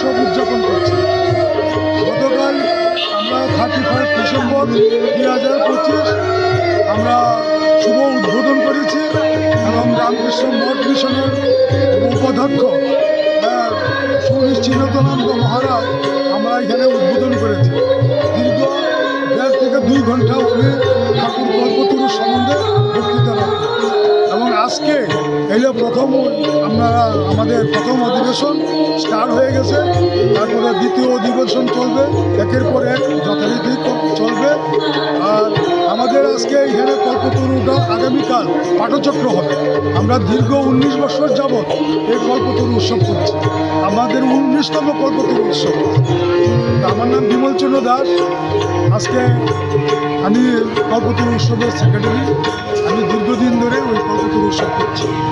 উৎসব উদযাপন করছি। গতকাল আমরা 31 ডিসেম্বর 2025 আমরা শুভ উদ্বোধন করেছি এবং রামকৃষ্ণ মঠ মিশনের উপাধ্যক্ষ সুনিশ্চিন্তানন্দ মহারাজ আমরা এখানে উদ্বোধন করেছি। দীর্ঘ 1.5 থেকে 2 ঘন্টা উনি ঠাকুর কল্পতরু সম্বন্ধে বক্তৃতা রাখেন এবং আজকে এই আমাদের প্রথম অধিবেশন স্টার্ট হয়ে গেছে। তারপরে দ্বিতীয় অধিবেশন চলবে, একের পর এক যথারীতি চলবে। আর আমাদের আজকে এখানে কল্পতরুটা আগামীকাল পাঠচক্র হবে। আমরা দীর্ঘ 19 বছর যাবৎ এই কল্পতরু উৎসব করছি, আমাদের 19তম কল্পতরু উৎসব। আমার নাম বিমলচন্দ্র দাস। আজকে আমি কল্পতরু উৎসবের সেক্রেটারি। আমি দীর্ঘদিন ধরে ওই কল্পতরু উৎসব করছি।